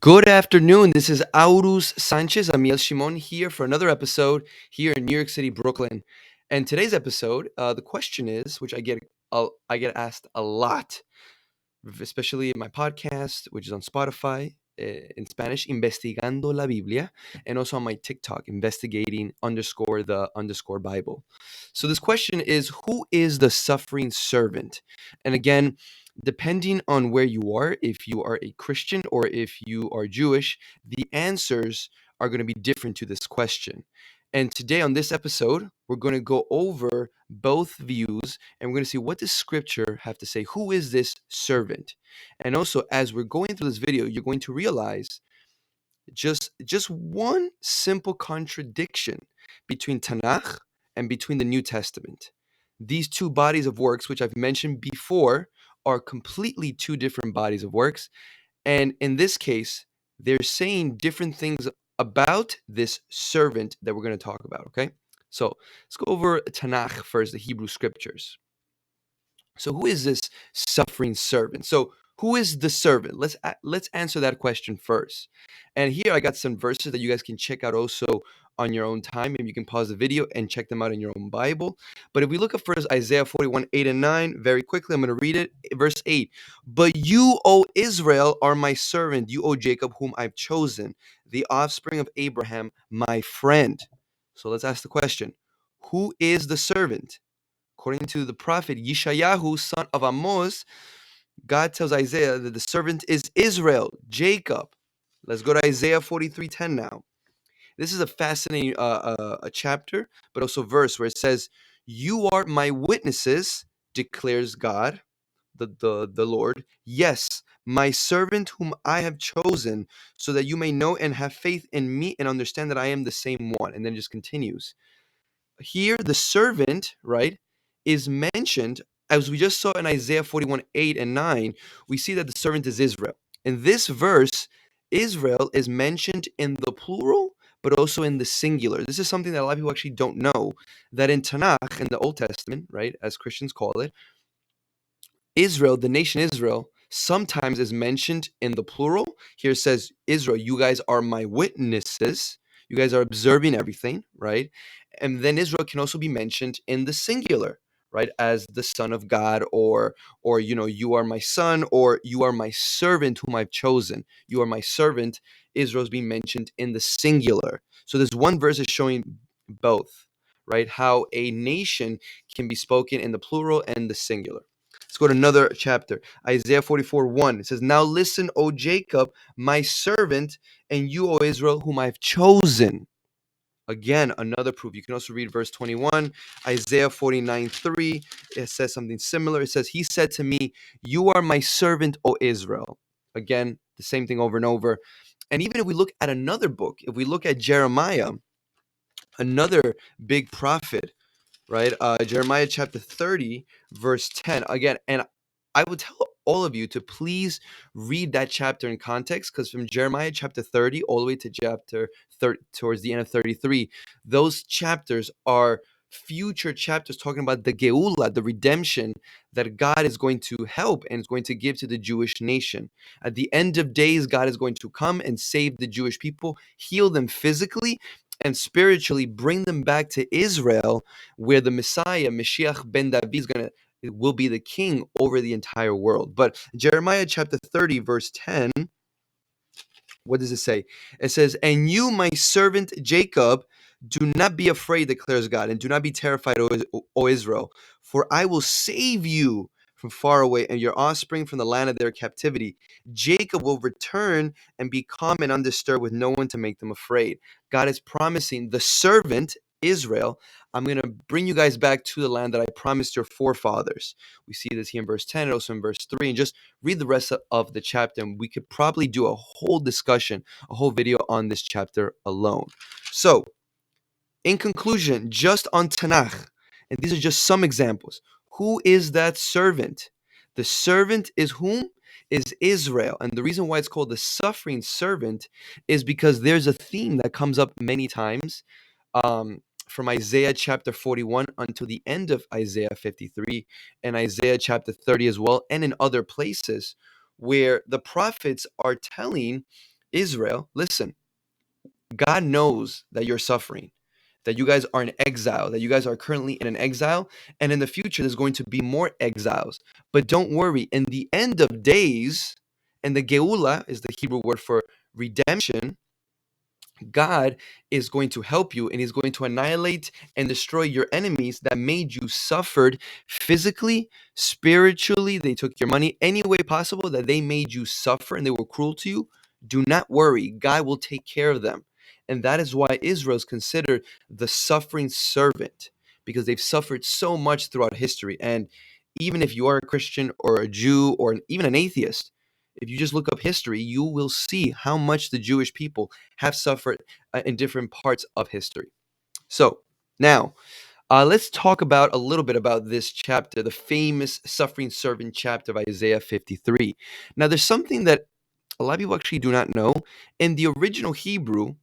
Good afternoon. This is Aurus Sanchez, Amiel Shimon here for another episode here in New York City, Brooklyn. And today's episode, the question is, which I get asked a lot, especially in my podcast, which is on Spotify in Spanish, Investigando la Biblia, and also on my TikTok, investigating underscore the underscore Bible. So this question is, who is the suffering servant? And again, depending on where you are, if you are a Christian or if you are Jewish, the answers are going to be different to this question. And today on this episode, we're going to go over both views and we're going to see, what does scripture have to say? Who is this servant? And also, as we're going through this video, you're going to realize just one simple contradiction between Tanakh and between the New Testament. These two bodies of works, which I've mentioned before, are completely two different bodies of works. And in this case, they're saying different things about this servant that we're going to talk about, okay? So let's go over Tanakh first, the Hebrew scriptures. So who is this suffering servant? So who is the servant? Let's answer that question first. And here I got some verses that you guys can check out also on your own time. Maybe you can pause the video and check them out in your own Bible. But if we look at first Isaiah 41, 8 and 9, very quickly, I'm going to read it. Verse 8, but you, O Israel, are my servant, you, O Jacob, whom I've chosen, the offspring of Abraham, my friend. So let's ask the question, who is the servant? According to the prophet Yeshayahu, son of Amos, God tells Isaiah that the servant is Israel, Jacob. Let's go to Isaiah 43:10 now. This is a fascinating a chapter, but also verse where it says, "You are my witnesses," declares God, the Lord. "Yes, my servant whom I have chosen, so that you may know and have faith in me and understand that I am the same one." And then it just continues. Here the servant, right, is mentioned, as we just saw in Isaiah 41, 8 and 9. We see that the servant is Israel. In this verse, Israel is mentioned in the plural, but also in the singular. This is something that a lot of people actually don't know, that in Tanakh, in the Old Testament, right, as Christians call it, Israel, the nation Israel, sometimes is mentioned in the plural. Here it says, Israel, you guys are my witnesses. You guys are observing everything, right? And then Israel can also be mentioned in the singular, right? As the son of God, or you are my son, or you are my servant whom I've chosen. You are my servant. Israel is being mentioned in the singular. So this one verse is showing both, right? How a nation can be spoken in the plural and the singular. Let's go to another chapter, Isaiah 44, 1. It says, now listen, O Jacob, my servant, and you, O Israel, whom I've chosen. Again, another proof. You can also read verse 21, Isaiah 49, 3. It says something similar. It says, he said to me, you are my servant, O Israel. Again, the same thing over and over. And even if we look at another book, if we look at Jeremiah, another big prophet, right? Jeremiah chapter 30, verse 10. Again, and I would tell all of you to please read that chapter in context, because from Jeremiah chapter 30 all the way to chapter 30, towards the end of 33, those chapters are future chapters talking about the Geula, the redemption that God is going to help and is going to give to the Jewish nation. At the end of days, God is going to come and save the Jewish people, heal them physically, and spiritually bring them back to Israel, where the Messiah, Mashiach ben David, will be the king over the entire world. But Jeremiah chapter 30, verse 10, what does it say? It says, and you, my servant Jacob, do not be afraid, declares God, and do not be terrified, O Israel, for I will save you from far away and your offspring from the land of their captivity. Jacob will return and be calm and undisturbed with no one to make them afraid. God is promising the servant, Israel, I'm going to bring you guys back to the land that I promised your forefathers. We see this here in verse 10 and also in verse 3. And just read the rest of the chapter, and we could probably do a whole discussion, a whole video on this chapter alone. So, in conclusion, just on Tanakh, and these are just some examples, who is that servant? The servant is whom? Is Israel. And the reason why it's called the suffering servant is because there's a theme that comes up many times, from Isaiah chapter 41 until the end of Isaiah 53, and Isaiah chapter 30 as well, and in other places, where the prophets are telling Israel, listen, God knows that you're suffering, that you guys are in exile, that you guys are currently in an exile, and in the future there's going to be more exiles. But don't worry, in the end of days, and the Geula is the Hebrew word for redemption, God is going to help you, and he's going to annihilate and destroy your enemies that made you suffered physically, spiritually. They took your money any way possible that they made you suffer and they were cruel to you. Do not worry. God will take care of them. And that is why Israel is considered the suffering servant, because they've suffered so much throughout history. And even if you are a Christian or a Jew or even an atheist, if you just look up history, you will see how much the Jewish people have suffered in different parts of history. So now, let's talk about a little bit about this chapter, the famous suffering servant chapter of Isaiah 53. Now, there's something that a lot of people actually do not know. In the original Hebrew,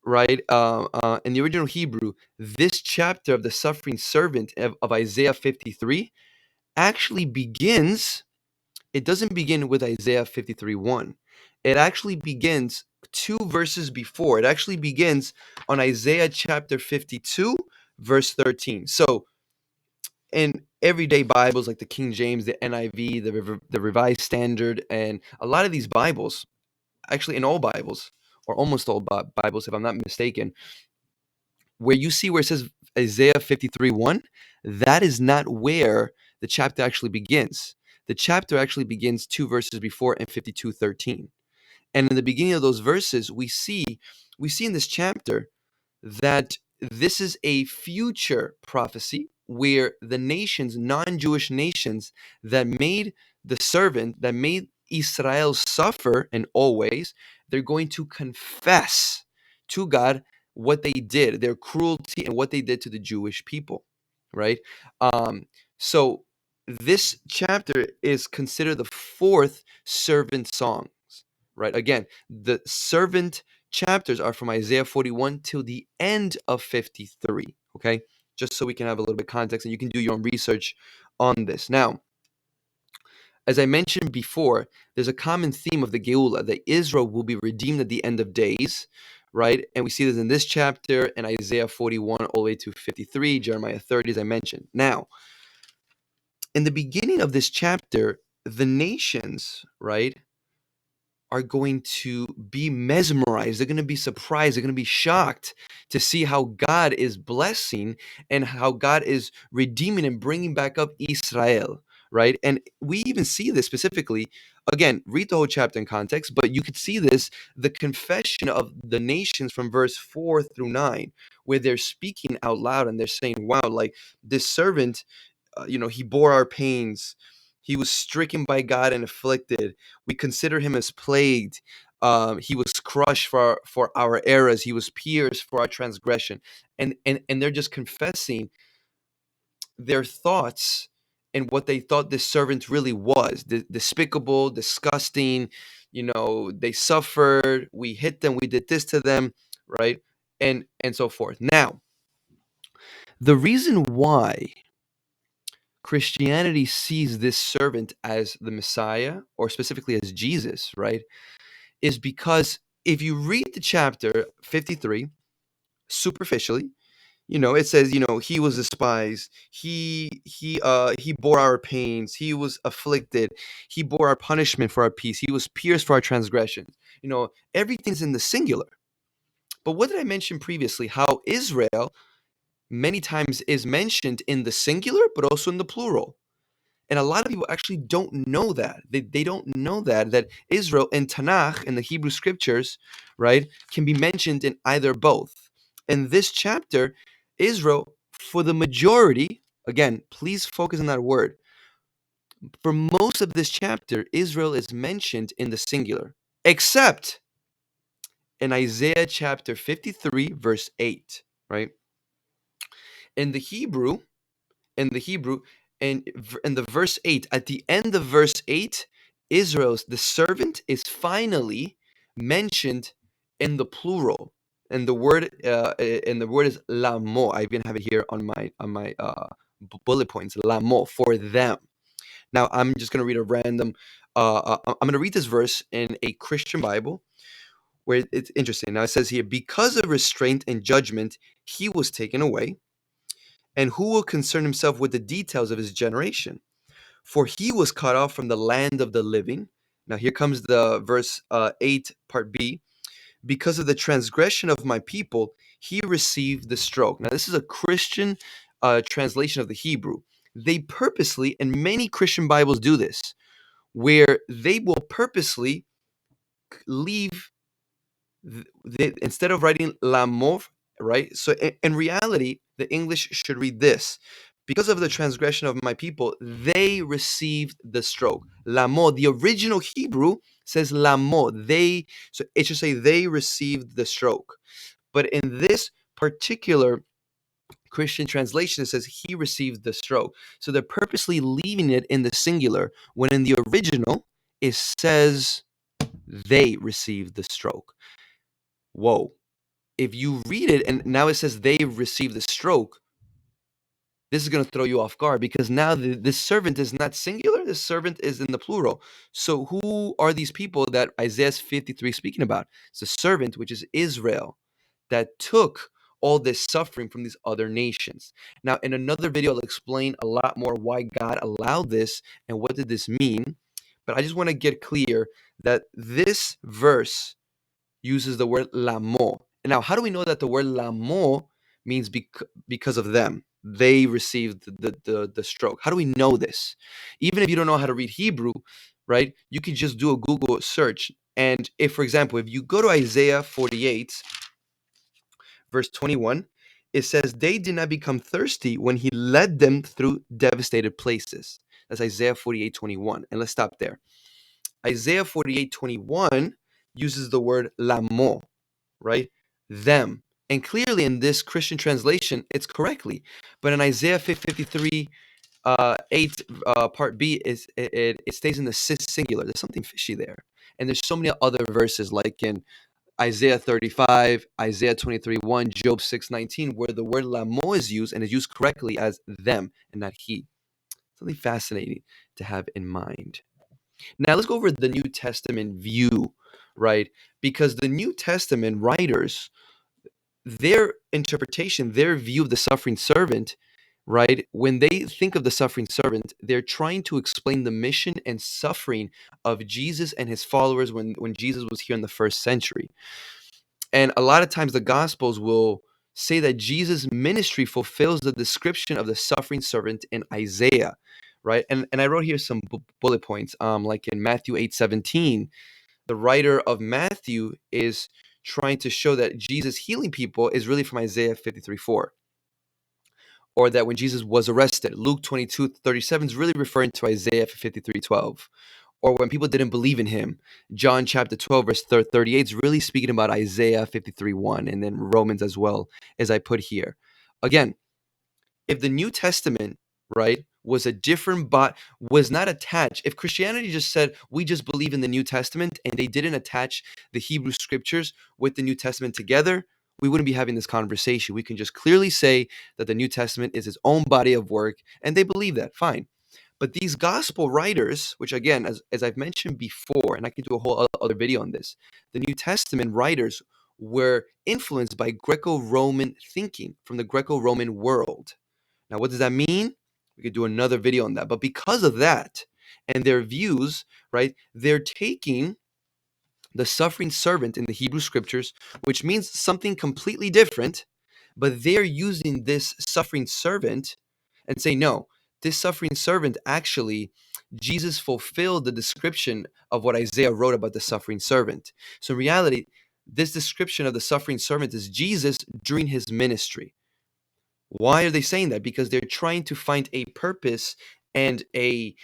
right? In the original Hebrew, this chapter of the suffering servant of Isaiah 53 actually begins. It doesn't begin with Isaiah 53:1. It actually begins two verses before. It actually begins on Isaiah chapter 52, verse 13. So in everyday Bibles like the King James, the NIV, the Revised Standard, and a lot of these Bibles, actually in all Bibles, or almost all Bibles, if I'm not mistaken, where you see where it says Isaiah 53:1, that is not where the chapter actually begins. The chapter actually begins two verses before in 52:13. And in the beginning of those verses, we see in this chapter that this is a future prophecy where the nations, non-Jewish nations that made the servant, that made Israel suffer in all ways, they're going to confess to God what they did, their cruelty and what they did to the Jewish people, right? So this chapter is considered the fourth servant songs, right? Again, the servant chapters are from Isaiah 41 till the end of 53, okay? Just so we can have a little bit of context and you can do your own research on this. Now, as I mentioned before, there's a common theme of the Geula, that Israel will be redeemed at the end of days, right? And we see this in this chapter, and Isaiah 41 all the way to 53, Jeremiah 30, as I mentioned. Now, in the beginning of this chapter, the nations, right, are going to be mesmerized. They're going to be surprised. They're going to be shocked to see how God is blessing and how God is redeeming and bringing back up Israel, right? And we even see this specifically. Again, read the whole chapter in context, but you could see this, the confession of the nations from verse 4 through 9, where they're speaking out loud and they're saying, wow, like this servant, he bore our pains. He was stricken by God and afflicted. We consider him as plagued. He was crushed for our errors. He was pierced for our transgression. And they're just confessing their thoughts and what they thought this servant really was. Despicable, disgusting. They suffered. We hit them. We did this to them, right? And so forth. Now, the reason why Christianity sees this servant as the Messiah, or specifically as Jesus, right, is because if you read the chapter 53 superficially, it says, he was despised, he bore our pains, he was afflicted, he bore our punishment for our peace, he was pierced for our transgressions. Everything's in the singular. But what did I mention previously? How Israel many times is mentioned in the singular, but also in the plural. And a lot of people actually don't know that. They don't know that Israel in Tanakh, in the Hebrew scriptures, right, can be mentioned in either both. In this chapter, Israel, for the majority, again, please focus on that word. For most of this chapter, Israel is mentioned in the singular, except in Isaiah chapter 53, verse 8, right? In the Hebrew, and in the verse 8, at the end of verse 8, Israel's the servant is finally mentioned in the plural, and the word is lamo. I even have it here on my bullet points, lamo, for them. Now I'm just going to read a random I'm going to read this verse in a Christian Bible, where it's interesting. Now it says here, because of restraint and judgment, he was taken away. And who will concern himself with the details of his generation? For he was cut off from the land of the living. Now here comes the verse 8, part B. Because of the transgression of my people, he received the stroke. Now this is a Christian translation of the Hebrew. They purposely, and many Christian Bibles do this, where they will purposely leave instead of writing la mort, right? So in reality, the English should read this. Because of the transgression of my people, they received the stroke. La mort, the original Hebrew says la mort. So it should say they received the stroke. But in this particular Christian translation, it says he received the stroke. So they're purposely leaving it in the singular, when in the original, it says they received the stroke. Whoa. If you read it and now it says they received the stroke, this is going to throw you off guard, because now this servant is not singular, this servant is in the plural. So who are these people that Isaiah 53 is speaking about? It's a servant, which is Israel, that took all this suffering from these other nations. Now, in another video, I'll explain a lot more why God allowed this and what did this mean. But I just want to get clear that this verse uses the word lamo. And now, how do we know that the word lamo means because of them? They received the stroke. How do we know this? Even if you don't know how to read Hebrew, right? You can just do a Google search. And if, for example, if you go to Isaiah 48, verse 21, it says, they did not become thirsty when he led them through devastated places. That's Isaiah 48:21. And let's stop there. Isaiah 48:21 uses the word lamo, right? Them. And clearly in this Christian translation, it's correctly. But in Isaiah 53, 8, part B, it stays in the singular. There's something fishy there. And there's so many other verses, like in Isaiah 35, Isaiah 23:1, Job 6:19, where the word lamo is used and is used correctly as them and not he. Something fascinating to have in mind. Now let's go over the New Testament view, right? Because the New Testament writers, their interpretation, their view of the suffering servant, right? When they think of the suffering servant, they're trying to explain the mission and suffering of Jesus and his followers when Jesus was here in the first century. And a lot of times the Gospels will say that Jesus' ministry fulfills the description of the suffering servant in Isaiah, right? And I wrote here some bullet points, like in Matthew 8:17, the writer of Matthew is trying to show that Jesus healing people is really from Isaiah 53:4. Or that when Jesus was arrested, Luke 22:37 is really referring to Isaiah 53:12. Or when people didn't believe in him, John chapter 12, verse 38 is really speaking about Isaiah 53:1, and then Romans as well, as I put here. Again, if the New Testament, right, was a different was not attached, if Christianity just said, we just believe in the New Testament, and they didn't attach the Hebrew scriptures with the New Testament together, we wouldn't be having this conversation. We can just clearly say that the New Testament is its own body of work, and they believe that, fine. But these gospel writers, which again, as I've mentioned before, and I can do a whole other video on this, the New Testament writers were influenced by Greco-Roman thinking from the Greco-Roman world. Now, what does that mean? We could do another video on that. But because of that and their views, right, they're taking the suffering servant in the Hebrew scriptures, which means something completely different, but they're using this suffering servant and say, no, this suffering servant actually, Jesus fulfilled the description of what Isaiah wrote about the suffering servant. So in reality, this description of the suffering servant is Jesus during his ministry. Why are they saying that? Because they're trying to find a purpose and a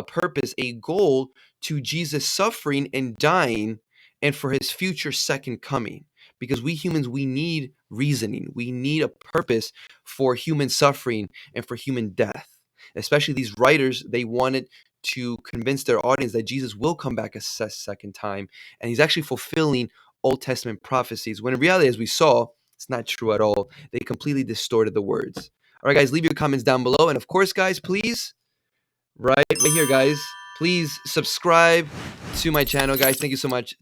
purpose, a goal to Jesus suffering and dying and for his future second coming. Because we humans, we need reasoning. We need a purpose for human suffering and for human death. Especially these writers, they wanted to convince their audience that Jesus will come back a second time, and he's actually fulfilling Old Testament prophecies, when in reality, as we saw, it's not true at all. They completely distorted the words. All right, guys, leave your comments down below. And of course, guys, please, right here, guys, please subscribe to my channel, guys. Thank you so much.